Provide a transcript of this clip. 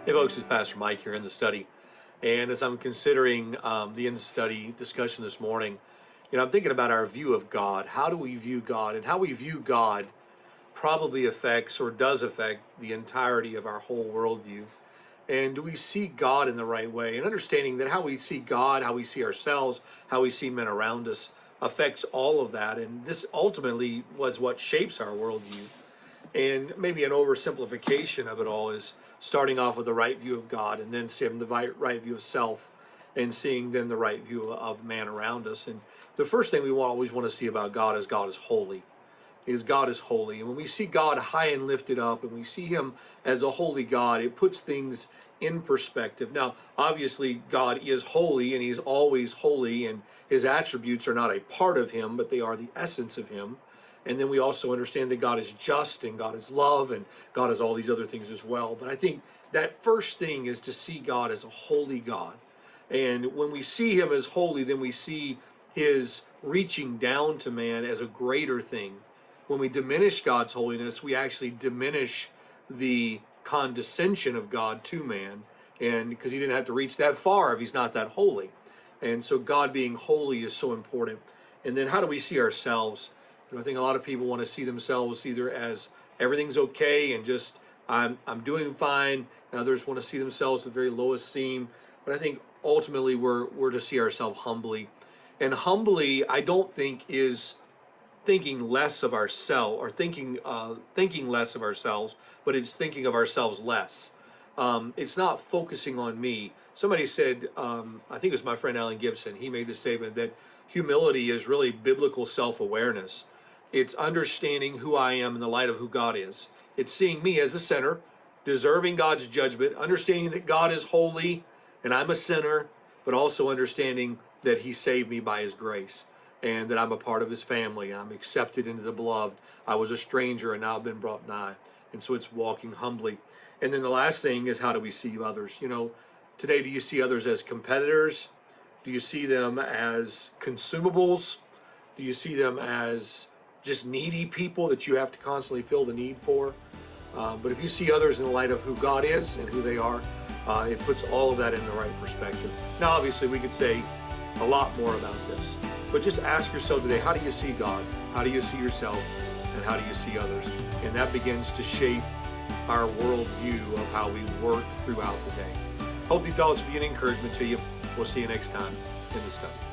Hey folks, it's Pastor Mike here in the study. And as I'm considering the in-study discussion this morning, I'm thinking about our view of God. How do we view God? And how we view God probably affects or does affect the entirety of our whole worldview. And do we see God in the right way? And understanding that how we see God, how we see ourselves, how we see men around us affects all of that. And this ultimately was what shapes our worldview. And maybe an oversimplification of it all is starting off with the right view of God and then seeing the right view of self and seeing then the right view of man around us. And the first thing we always want to see about God is holy. Is God is holy. And when we see God high and lifted up and we see him as a holy God, it puts things in perspective. Now, obviously, God is holy and he's always holy, and his attributes are not a part of him, but they are the essence of him. And then we also understand that God is just and God is love and God is all these other things as well. But I think that first thing is to see God as a holy God. And when we see him as holy, then we see his reaching down to man as a greater thing. When we diminish God's holiness, we actually diminish the condescension of God to man, and because he didn't have to reach that far if he's not that holy. And so God being holy is so important. And then how do we see ourselves? I think a lot of people want to see themselves either as everything's okay and just I'm doing fine, and others want to see themselves at the very lowest seam. But I think ultimately we're to see ourselves humbly. And humbly, I don't think is thinking less of ourselves or thinking less of ourselves, but it's thinking of ourselves less. It's not focusing on me. Somebody said, I think it was my friend Alan Gibson, he made the statement that humility is really biblical self-awareness. It's understanding who I am in the light of who God is. It's seeing me as a sinner, deserving God's judgment, understanding that God is holy and I'm a sinner, but also understanding that he saved me by his grace and that I'm a part of his family. I'm accepted into the beloved. I was a stranger and now I've been brought nigh. And so it's walking humbly. And then the last thing is, how do we see others? Today, do you see others as competitors? Do you see them as consumables? Do you see them as just needy people that you have to constantly fill the need for? But if you see others in the light of who God is and who they are, it puts all of that in the right perspective. Now, obviously, we could say a lot more about this, but just ask yourself today, how do you see God? How do you see yourself? And how do you see others? And that begins to shape our worldview of how we work throughout the day. Hope these thoughts will be an encouragement to you. We'll see you next time in the study.